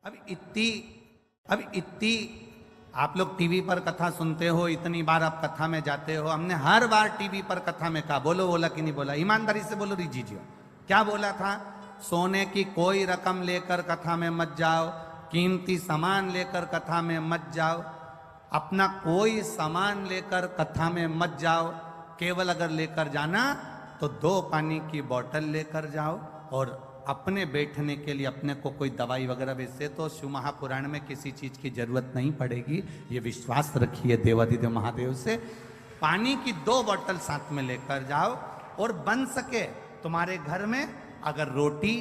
अब इतनी आप लोग टीवी पर कथा सुनते हो, इतनी बार आप कथा में जाते हो। हमने हर बार टीवी पर कथा में कहा, बोला कि नहीं बोला? ईमानदारी से बोलो रिजीजियो, क्या बोला था? सोने की कोई रकम लेकर कथा में मत जाओ, कीमती सामान लेकर कथा में मत जाओ, अपना कोई सामान लेकर कथा में मत जाओ। केवल अगर लेकर जाना तो 2 पानी की बोतल लेकर जाओ, और अपने बैठने के लिए अपने को कोई दवाई वगैरह, वैसे तो शिव महापुराण में किसी चीज की जरूरत नहीं पड़ेगी, ये विश्वास रखिए देवादिदेव महादेव से। पानी की 2 बोतल साथ में लेकर जाओ, और बन सके तुम्हारे घर में अगर रोटी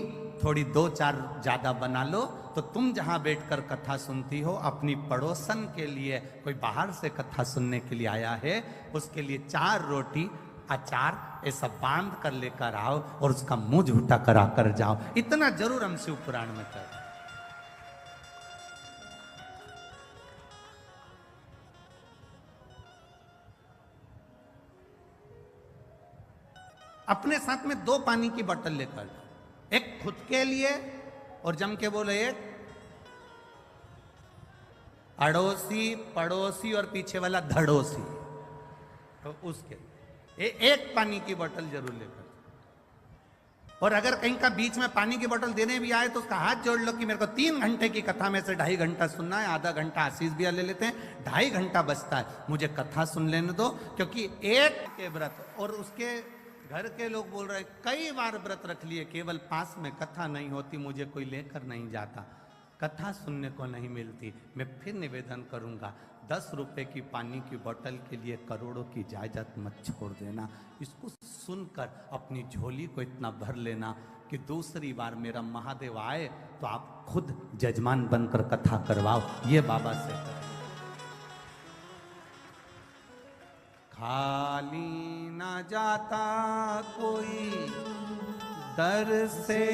थोड़ी 2-4 ज्यादा बना लो, तो तुम जहां बैठकर कथा सुनती हो, अपनी पड़ोसन के लिए, कोई बाहर से कथा सुनने के लिए आया है, उसके लिए 4 रोटी अचार ऐसा बांध कर लेकर आओ, और उसका मुंह झूठा करा कर जाओ। इतना जरूर हम शिव पुराण में कर। अपने साथ में 2 पानी की बोतल लेकर जाओ, एक खुद के लिए, और जम के बोले एक अड़ोसी पड़ोसी और पीछे वाला धड़ोसी, तो उसके एक पानी की बोतल जरूर लेकर। और अगर कहीं का बीच में पानी की बोतल देने भी आए तो उसका हाथ जोड़ लो कि मेरे को 3 घंटे की कथा में से 2.5 घंटा सुनना है, आधा घंटा आशीष भी ले लेते हैं, 2.5 घंटा बचता है, मुझे कथा सुन लेने दो। क्योंकि एक के व्रत, और उसके घर के लोग बोल रहे कई बार व्रत रख लिए, केवल पास में कथा नहीं होती, मुझे कोई लेकर नहीं जाता, कथा सुनने को नहीं मिलती। मैं फिर निवेदन करूंगा, 10 रुपए की पानी की बोतल के लिए करोड़ों की जायदाद मत छोड़ देना। इसको सुनकर अपनी झोली को इतना भर लेना कि दूसरी बार मेरा महादेव आए तो आप खुद जजमान बनकर कथा करवाओ। ये बाबा से करें। खाली ना जाता कोई दर से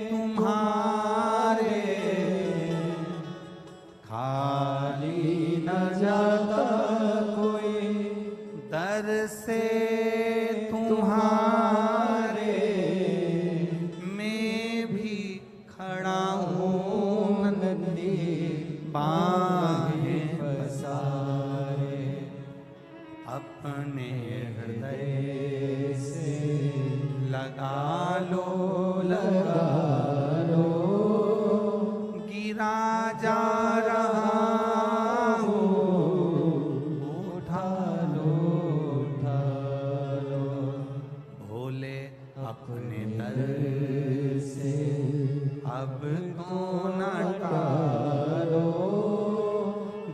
तुम्हारे, खाली न जाता कोई दर से तुम्हारे, मैं भी खड़ा हूँ नंदी बाहें पसारे, अपने हृदय से लगा लो गिरा जा रहा हूँ, उठा लो भोले अपने दर से अब तो न टालो,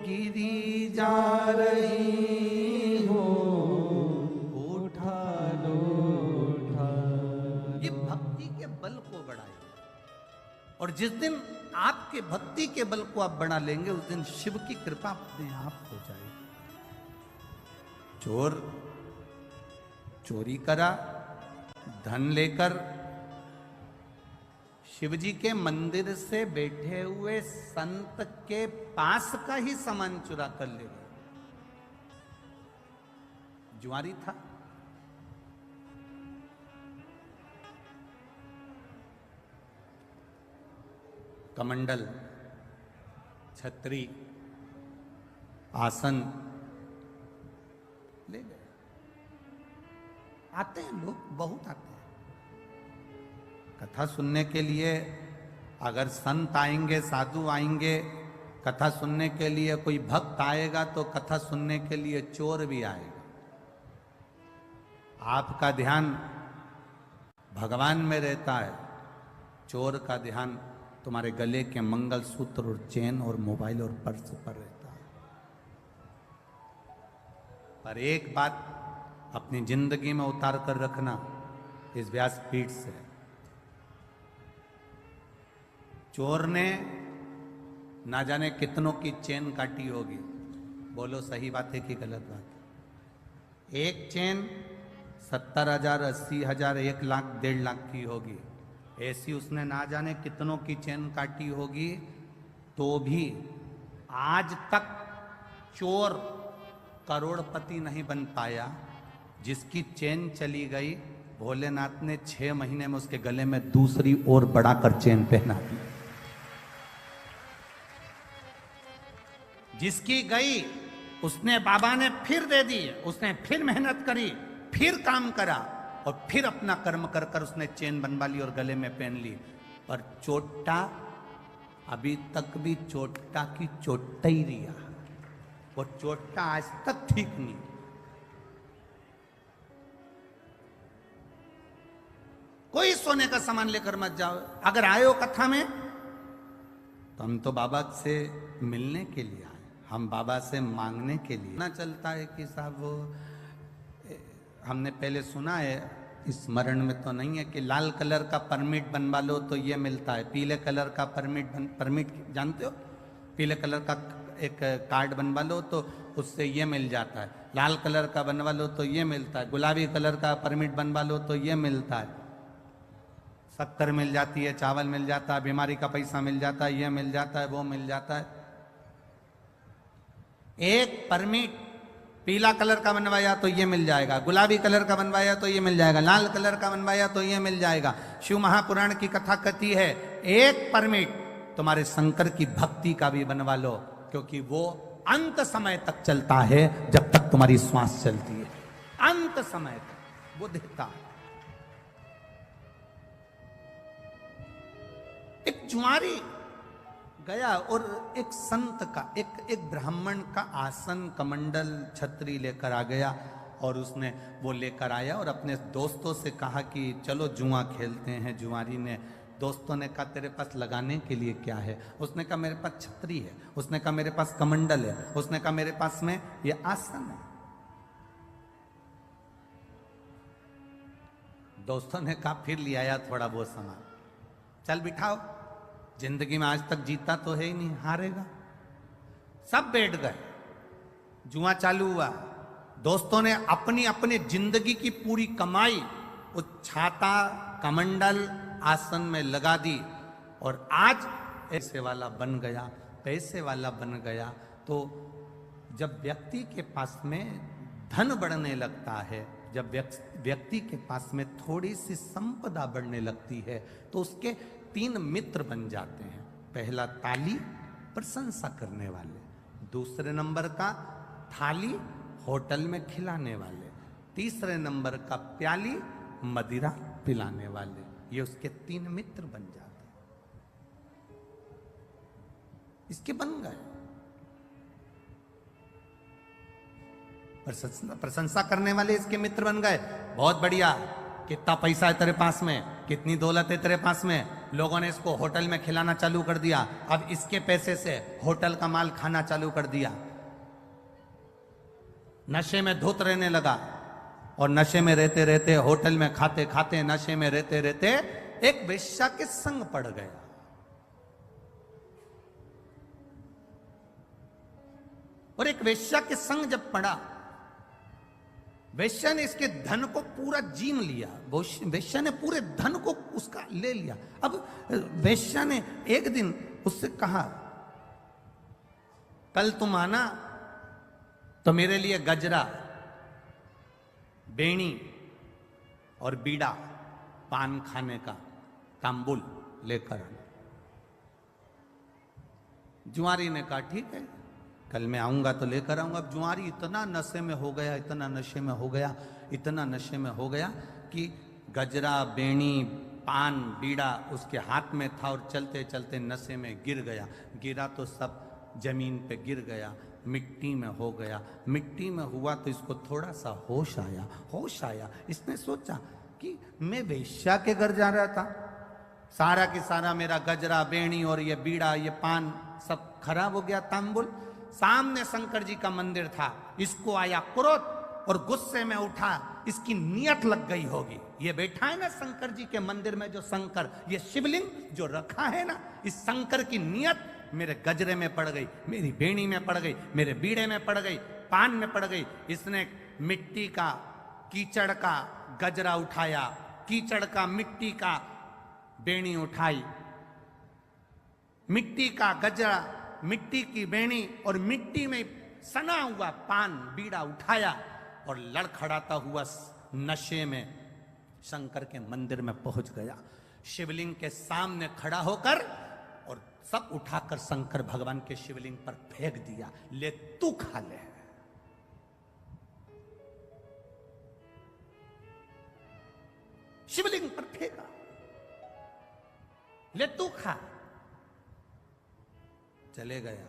गिरी जा रही हो, उठा लो। ये भक्ति के बल को बढ़ाए, और जिस दिन आपके भक्ति के बल को आप बढ़ा लेंगे, उस दिन शिव की कृपा अपने आप हो जाएगी। चोर चोरी करा, धन लेकर शिवजी के मंदिर से बैठे हुए संत के पास का ही सामान चुरा कर ले गए। जुआरी था, कमंडल, छतरी, आसन ले गए। आते हैं लोग, बहुत आते हैं कथा सुनने के लिए। अगर संत आएंगे, साधु आएंगे कथा सुनने के लिए, कोई भक्त आएगा तो कथा सुनने के लिए चोर भी आएगा। आपका ध्यान भगवान में रहता है, चोर का ध्यान तुम्हारे गले के मंगलसूत्र और चेन और मोबाइल और पर्स पर रहता है। पर एक बात अपनी जिंदगी में उतार कर रखना इस व्यासपीठ से, चोर ने ना जाने कितनों की चेन काटी होगी, बोलो सही बात है कि गलत बात है? एक चेन 70,000, 80,000, 1 लाख, 1.5 लाख की होगी। ऐसी उसने ना जाने कितनों की चेन काटी होगी, तो भी आज तक चोर करोड़पति नहीं बन पाया। जिसकी चेन चली गई, भोलेनाथ ने 6 महीने में उसके गले में दूसरी और बढ़ाकर चेन पहना दी। जिसकी गई उसने बाबा ने फिर दे दी, उसने फिर मेहनत करी, फिर काम करा और फिर अपना कर्म कर कर उसने चेन बनवा ली और गले में पहन ली। पर चोटा अभी तक भी चोटा की चोटा ही रिया, वो चोटा आज तक ठीक नहीं। कोई सोने का सामान लेकर मत जाओ। अगर आए हो कथा में तो हम तो बाबा से मिलने के लिए आए, हम बाबा से मांगने के लिए ना चलता है कि साहब वो हमने पहले सुना है, स्मरण में तो नहीं है कि लाल कलर का परमिट बनवा लो तो ये मिलता है, पीले कलर का परमिट जानते हो, पीले कलर का एक कार्ड बनवा लो तो उससे ये मिल जाता है, लाल कलर का बनवा लो तो ये मिलता है, गुलाबी कलर का परमिट बनवा लो तो ये मिलता है, शक्कर मिल जाती है, चावल मिल जाता है, बीमारी का पैसा मिल जाता है, ये मिल जाता है, वो मिल जाता है। एक परमिट पीला कलर का बनवाया तो ये मिल जाएगा, गुलाबी कलर का बनवाया तो ये मिल जाएगा, लाल कलर का बनवाया तो ये मिल जाएगा। शिव महापुराण की कथा कहती है एक परमिट तुम्हारे शंकर की भक्ति का भी बनवा लो, क्योंकि वो अंत समय तक चलता है, जब तक तुम्हारी श्वास चलती है, अंत समय तक वो देता है। एक जुआरी गया और एक संत का एक ब्राह्मण का आसन कमंडल छतरी लेकर आ गया और उसने वो लेकर आया और अपने दोस्तों से कहा कि चलो जुआ खेलते हैं। जुआरी ने, दोस्तों ने कहा तेरे पास लगाने के लिए क्या है? उसने कहा मेरे पास छतरी है, उसने कहा मेरे पास कमंडल है, उसने कहा मेरे पास में ये आसन है। दोस्तों ने कहा फिर ले आया थोड़ा बहुत सामान, चल बिठाओ, जिंदगी में आज तक जीता तो है ही नहीं, हारेगा। सब बैठ गए, जुआ चालू हुआ। दोस्तों ने अपनी अपनी जिंदगी की पूरी कमाई उस छाता कमंडल आसन में लगा दी और आज पैसे वाला बन गया, पैसे वाला बन गया। तो जब व्यक्ति के पास में धन बढ़ने लगता है, जब व्यक्ति के पास में थोड़ी सी संपदा बढ़ने लगती है, तो उसके 3 मित्र बन जाते हैं। पहला ताली, प्रशंसा करने वाले, दूसरे नंबर का थाली, होटल में खिलाने वाले, तीसरे नंबर का प्याली, मदिरा पिलाने वाले। ये उसके 3 मित्र बन जाते हैं। इसके बन गए। प्रशंसा करने वाले इसके मित्र बन गए। बहुत बढ़िया, कितना पैसा है तेरे पास में, कितनी दौलत है तेरे पास में। लोगों ने इसको होटल में खिलाना चालू कर दिया, अब इसके पैसे से होटल का माल खाना चालू कर दिया। नशे में धुत रहने लगा और नशे में रहते रहते, होटल में खाते खाते, नशे में रहते रहते एक वेश्या के संग पड़ गया। और एक वेश्या के संग जब पड़ा, वेश्या ने इसके धन को पूरा जीम लिया, वेश्या ने पूरे धन को उसका ले लिया। अब वेश्या ने एक दिन उससे कहा, कल तुम आना तो मेरे लिए गजरा, बेणी और बीड़ा, पान खाने का तांबुल लेकर आना। जुआरी ने कहा ठीक है, कल मैं आऊंगा तो लेकर आऊंगा। अब जुआरी इतना नशे में हो गया, इतना नशे में हो गया, इतना नशे में हो गया कि गजरा, बेणी, पान, बीड़ा उसके हाथ में था और चलते चलते नशे में गिर गया। गिरा तो सब जमीन पे गिर गया, मिट्टी में हो गया। मिट्टी में हुआ तो इसको थोड़ा सा होश आया। होश आया, इसने सोचा कि मैं वेश्या के घर जा रहा था, सारा की सारा मेरा गजरा, बेणी और ये बीड़ा, ये पान सब खराब हो गया, तांबुल। सामने शंकर जी का मंदिर था, इसको आया क्रोध और गुस्से में उठा, इसकी नियत लग गई होगी। ये बैठा है ना शंकर जी के मंदिर में, जो शंकर, ये शिवलिंग जो रखा है ना, इस शंकर की नियत मेरे गजरे में पड़ गई, मेरी बेणी में पड़ गई, मेरे बीड़े में पड़ गई, पान में पड़ गई। इसने मिट्टी का, कीचड़ का गजरा उठाया, कीचड़ का, मिट्टी का बेणी उठाई, मिट्टी का गजरा, मिट्टी की बेणी और मिट्टी में सना हुआ पान, बीड़ा उठाया और लड़खड़ाता हुआ नशे में शंकर के मंदिर में पहुंच गया। शिवलिंग के सामने खड़ा होकर और सब उठाकर शंकर भगवान के शिवलिंग पर फेंक दिया। ले तू खा ले। शिवलिंग पर फेंका, ले तू खा। चले गया।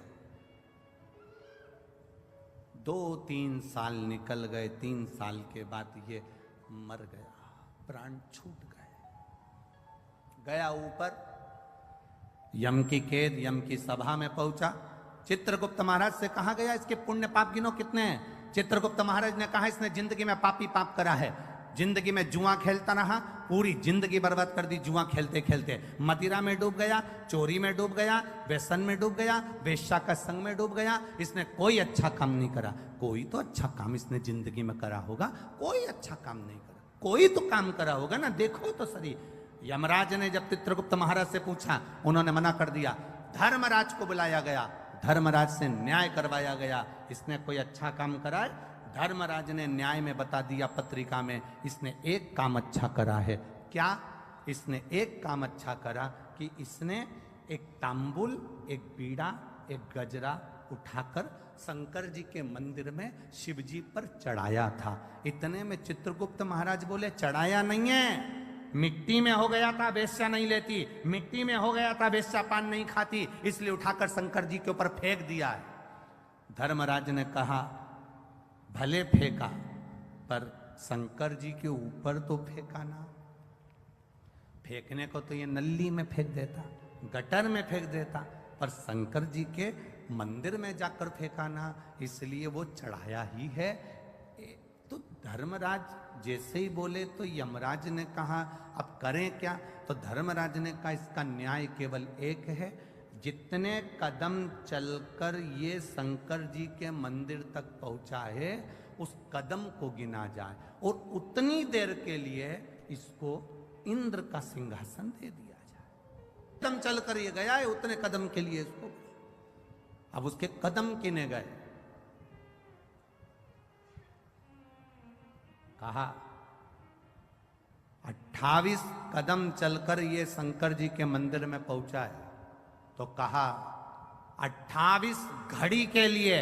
2-3 साल निकल गए। 3 साल के बाद ये मर गया, प्राण छूट गए। गया ऊपर, यम की कैद, यम की सभा में पहुंचा। चित्रगुप्त महाराज से कहा गया इसके पुण्य पाप गिनो कितने हैं। चित्रगुप्त महाराज ने कहा इसने जिंदगी में पापी पाप करा है। जिंदगी में जुआ खेलता रहा, पूरी जिंदगी बर्बाद कर दी जुआ खेलते खेलते। मदिरा में डूब गया, चोरी में डूब गया, व्यसन में डूब गया, वेश्या का संग में डूब गया। इसने कोई अच्छा काम नहीं करा। कोई तो अच्छा काम इसने जिंदगी में करा होगा, कोई अच्छा काम नहीं करा। कोई तो काम करा होगा ना, देखो तो सही। यमराज ने जब चित्रगुप्त महाराज से पूछा, उन्होंने मना कर दिया। धर्मराज को बुलाया गया, धर्मराज से न्याय करवाया गया। इसने कोई अच्छा काम करा है? धर्मराज ने न्याय में बता दिया पत्रिका में, इसने एक काम अच्छा करा है। क्या? इसने एक काम अच्छा करा कि इसने एक तांबुल, एक बीड़ा, एक गजरा उठाकर शंकर जी के मंदिर में शिव जी पर चढ़ाया था। इतने में चित्रगुप्त महाराज बोले चढ़ाया नहीं है, मिट्टी में हो गया था, वेश्या नहीं लेती। मिट्टी में हो गया था, वेश्या पान नहीं खाती, इसलिए उठाकर शंकर जी के ऊपर फेंक दिया है। धर्मराज ने कहा भले फेंका, पर शंकर जी के ऊपर तो फेंका ना। फेंकने को तो ये नल्ली में फेंक देता, गटर में फेंक देता, पर शंकर जी के मंदिर में जाकर फेंका ना, इसलिए वो चढ़ाया ही है। तो धर्मराज जैसे ही बोले तो यमराज ने कहा अब करें क्या? तो धर्मराज ने कहा इसका न्याय केवल एक है, जितने कदम चलकर ये शंकर जी के मंदिर तक पहुंचा है उस कदम को गिना जाए, और उतनी देर के लिए इसको इंद्र का सिंहासन दे दिया जाए। कदम चलकर ये गया है, उतने कदम के लिए इसको, अब उसके कदम गिने गए। कहा 28 कदम चलकर ये शंकर जी के मंदिर में पहुंचा है, तो कहा 28 घड़ी के लिए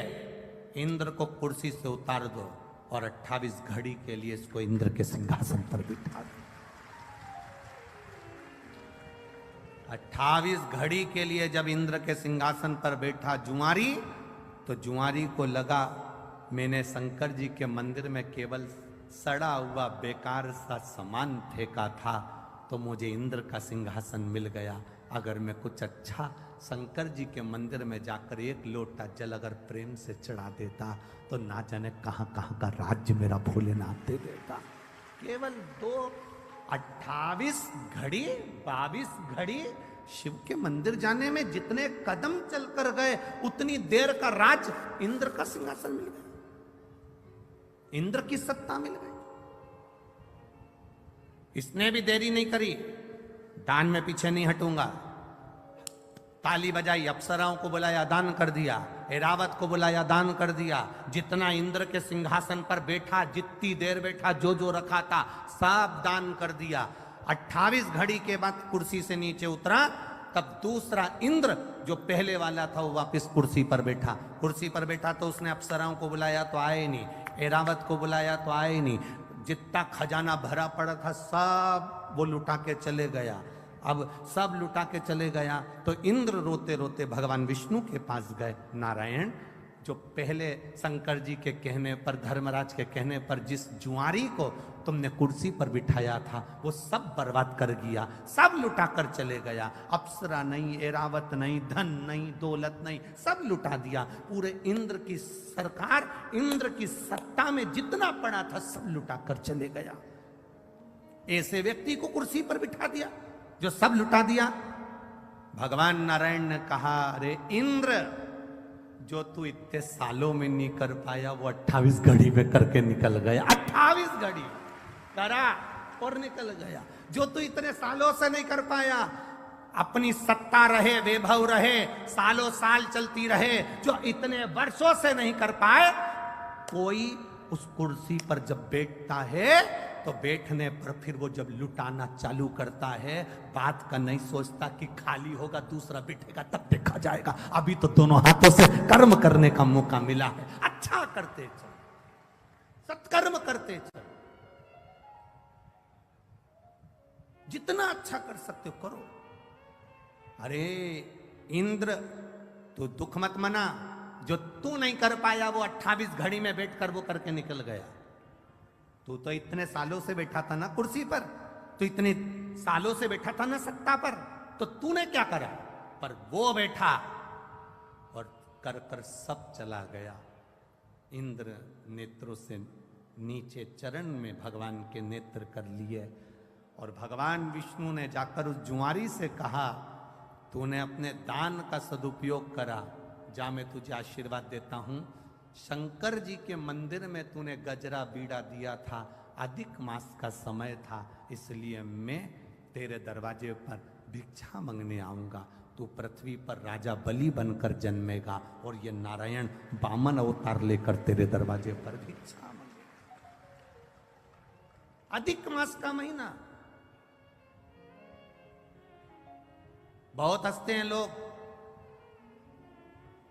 इंद्र को कुर्सी से उतार दो और 28 घड़ी के लिए इसको इंद्र के सिंहासन पर बिठा दो। 28 घड़ी के लिए जब इंद्र के सिंहासन पर बैठा जुआरी, तो जुआरी को लगा मैंने शंकर जी के मंदिर में केवल सड़ा हुआ बेकार सा सामान फेंका था, तो मुझे इंद्र का सिंहासन मिल गया। अगर मैं कुछ अच्छा शंकर जी के मंदिर में जाकर एक लोटा जल अगर प्रेम से चढ़ा देता, तो ना जाने कहां कहां का राज्य मेरा भोलेनाथ दे देता। केवल 28 घड़ी 22 घड़ी शिव के मंदिर जाने में जितने कदम चलकर गए, उतनी देर का राज इंद्र का सिंहासन मिल गया, इंद्र की सत्ता मिल गई। इसने भी देरी नहीं करी, दान में पीछे नहीं हटूंगा। ताली बजाई, अप्सराओं को बुलाया, दान कर दिया। ऐरावत को बुलाया, दान कर दिया। जितना इंद्र के सिंहासन पर बैठा, जितनी देर बैठा, जो जो रखा था सब दान कर दिया। 28 घड़ी के बाद कुर्सी से नीचे उतरा, तब दूसरा इंद्र जो पहले वाला था वो वापस कुर्सी पर बैठा। कुर्सी पर बैठा तो उसने अप्सराओं को बुलाया तो आए नहीं, ऐरावत को बुलाया तो आए नहीं। जितना खजाना भरा पड़ा था सब वो लुटा के चले गया। अब सब लुटा के चले गया तो इंद्र रोते रोते भगवान विष्णु के पास गए। नारायण, जो पहले शंकर जी के कहने पर, धर्मराज के कहने पर जिस जुआरी को तुमने कुर्सी पर बिठाया था वो सब बर्बाद कर गया, सब लुटा कर चले गया। अप्सरा नहीं, ऐरावत नहीं, धन नहीं, दौलत नहीं, सब लुटा दिया। पूरे इंद्र की सरकार, इंद्र की सत्ता में जितना पड़ा था सब लुटा कर चले गया। ऐसे व्यक्ति को कुर्सी पर बिठा दिया जो सब लुटा दिया। भगवान नारायण ने कहा अरे इंद्र, जो तू इतने सालों में नहीं कर पाया वो 28 घड़ी में करके निकल गया। 28 घड़ी करा और निकल गया। जो तू इतने सालों से नहीं कर पाया, अपनी सत्ता रहे, वैभव रहे, सालों साल चलती रहे, जो इतने वर्षों से नहीं कर पाए, कोई उस कुर्सी पर जब बैठता है तो बैठने पर फिर वो जब लुटाना चालू करता है, बात का नहीं सोचता कि खाली होगा दूसरा बैठेगा तब देखा जाएगा, अभी तो दोनों हाथों से कर्म करने का मौका मिला है। अच्छा करते चल, सत्कर्म करते चल, जितना अच्छा कर सकते हो करो। अरे इंद्र, तू दुख मत मना, जो तू नहीं कर पाया वो 28 घड़ी में बैठ कर वो करके निकल गया। तू तो इतने सालों से बैठा था ना कुर्सी पर, तू इतने सालों से बैठा था ना सत्ता पर, तो तूने क्या करा? पर वो बैठा और कर कर सब चला गया। इंद्र नेत्रों से नीचे चरण में भगवान के नेत्र कर लिए, और भगवान विष्णु ने जाकर उस जुआरी से कहा, तूने अपने दान का सदुपयोग करा, जा मैं तुझे आशीर्वाद देता हूं। शंकर जी के मंदिर में तूने गजरा बीड़ा दिया था, अधिक मास का समय था, इसलिए मैं तेरे दरवाजे पर भिक्षा मांगने आऊंगा। तू पृथ्वी पर राजा बलि बनकर जन्मेगा और ये नारायण वामन अवतार लेकर तेरे दरवाजे पर भिक्षा मांगेगा। अधिक मास का महीना। बहुत हंसते हैं लोग,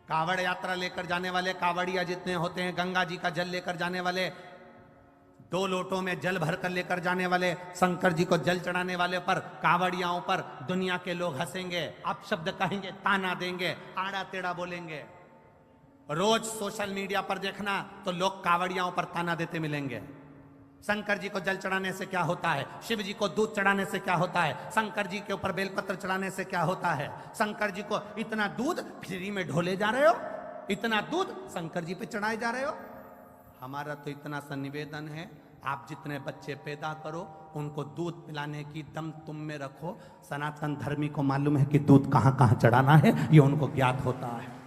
कावड़ यात्रा लेकर जाने वाले कावड़िया जितने होते हैं, गंगा जी का जल लेकर जाने वाले, 2 लोटों में जल भरकर लेकर जाने वाले, शंकर जी को जल चढ़ाने वाले पर, कावड़ियाओं पर दुनिया के लोग हंसेंगे, अपशब्द कहेंगे, ताना देंगे, आड़ा टेढ़ा बोलेंगे। रोज सोशल मीडिया पर देखना तो लोग कावड़ियाओं पर ताना देते मिलेंगे। शंकर जी को जल चढ़ाने से क्या होता है, शिव जी को दूध चढ़ाने से क्या होता है, शंकर जी के ऊपर बेलपत्र चढ़ाने से क्या होता है, शंकर जी को इतना दूध फ्री में ढोले जा रहे हो, इतना दूध शंकर जी पे चढ़ाए जा रहे हो। हमारा तो इतना सा निवेदन है, आप जितने बच्चे पैदा करो उनको दूध पिलाने की दम तुम में रखो। सनातन धर्मी को मालूम है कि दूध कहां कहां चढ़ाना है, ये उनको ज्ञात होता है।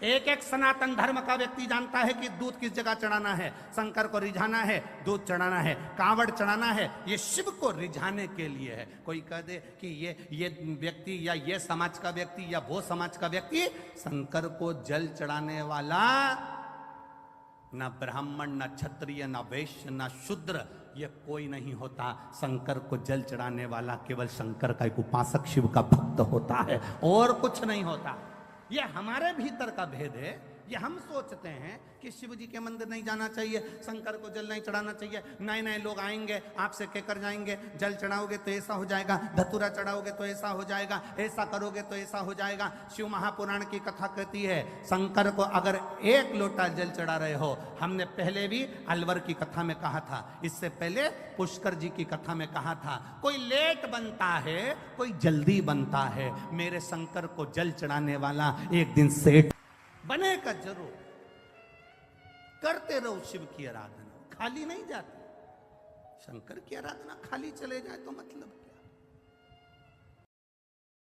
एक एक सनातन धर्म का व्यक्ति जानता है कि दूध किस जगह चढ़ाना है। शंकर को रिझाना है, दूध चढ़ाना है, कावड़ चढ़ाना है, ये शिव को रिझाने के लिए है। कोई कह दे कि ये व्यक्ति या ये समाज का व्यक्ति या वो समाज का व्यक्ति, शंकर को जल चढ़ाने वाला न ब्राह्मण, न क्षत्रिय, न वैश्य, न शूद्र, ये कोई नहीं होता। शंकर को जल चढ़ाने वाला केवल शंकर का एक उपासक, शिव का भक्त होता है, और कुछ नहीं होता। ये हमारे भीतर का भेद है। ये हम सोचते हैं कि शिव जी के मंदिर नहीं जाना चाहिए, शंकर को जल नहीं चढ़ाना चाहिए, नए नए लोग आएंगे आपसे कहकर जाएंगे, जल चढ़ाओगे तो ऐसा हो जाएगा, धतूरा चढ़ाओगे तो ऐसा हो जाएगा, ऐसा करोगे तो ऐसा हो जाएगा। शिव महापुराण की कथा कहती है, शंकर को अगर 1 लोटा जल चढ़ा रहे हो, हमने पहले भी अलवर की कथा में कहा था, इससे पहले पुष्कर जी की कथा में कहा था, कोई लेट बनता है, कोई जल्दी बनता है। मेरे शंकर को जल चढ़ाने वाला एक दिन सेठ बनेगा जरूर। करते रहो शिव की आराधना, खाली नहीं जाती। शंकर की आराधना खाली चले जाए तो मतलब